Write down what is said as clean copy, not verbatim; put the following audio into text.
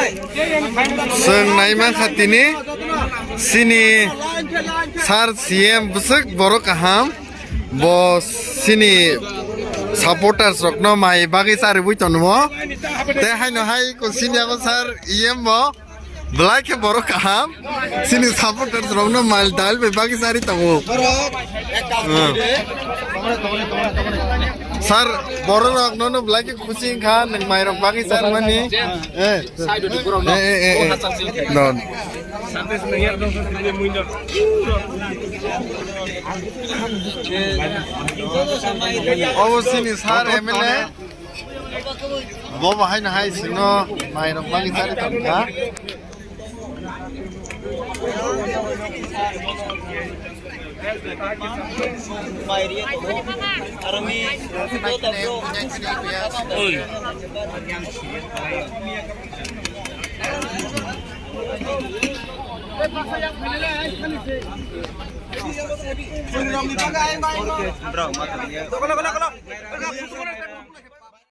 जों नायमा खाथिनि सिनि सार सीएम बुसक बर' काहाम बस सिनि supporters rokno mai bagi sari buitonmo te haino hai ko sini ako sar iem bo black boro kaham sini supporters rokno mal dal be bagi sari tamu sar boro rokno no black khushi kha nang mai rok bagi sar mani no অবশ্যই sir MLA বাবা high না high সিনো মাইরম বাকি সারি তমকা Bro,